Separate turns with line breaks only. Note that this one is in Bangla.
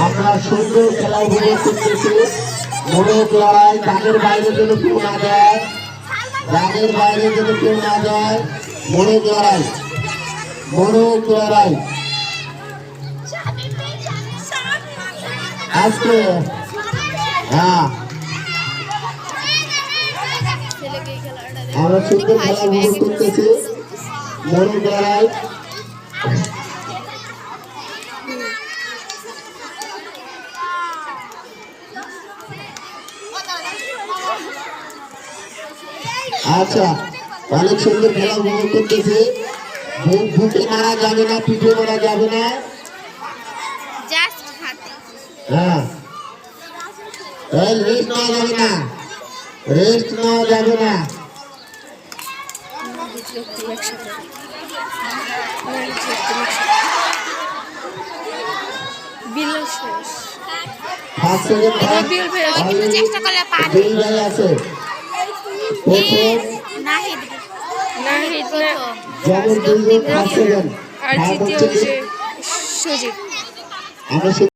আমরা সুন্দর খেলা উপভোগ করতেছি। মোড়ক লড়াই, দাগের বাইরে যেন কেউ না যায়, দাগের বাইরে যেন কেউ না যায়। মোড়ক লড়াই, মোড়ক লড়াই আজকে। হ্যাঁ, আমরা সুন্দর খেলা উপভোগ করতেছি। মোড়ক লড়াই আচ্ছা, অনেক সুন্দর খেলা উপভোগ করতেছে। বুকে মারা যাবে না, পিঠে মারা যাবে না। হ্যাঁ, রেস্ট নেওয়া যাবে না, রেস্ট নেওয়া যাবে না।
আর তৃতীয় সুজিত।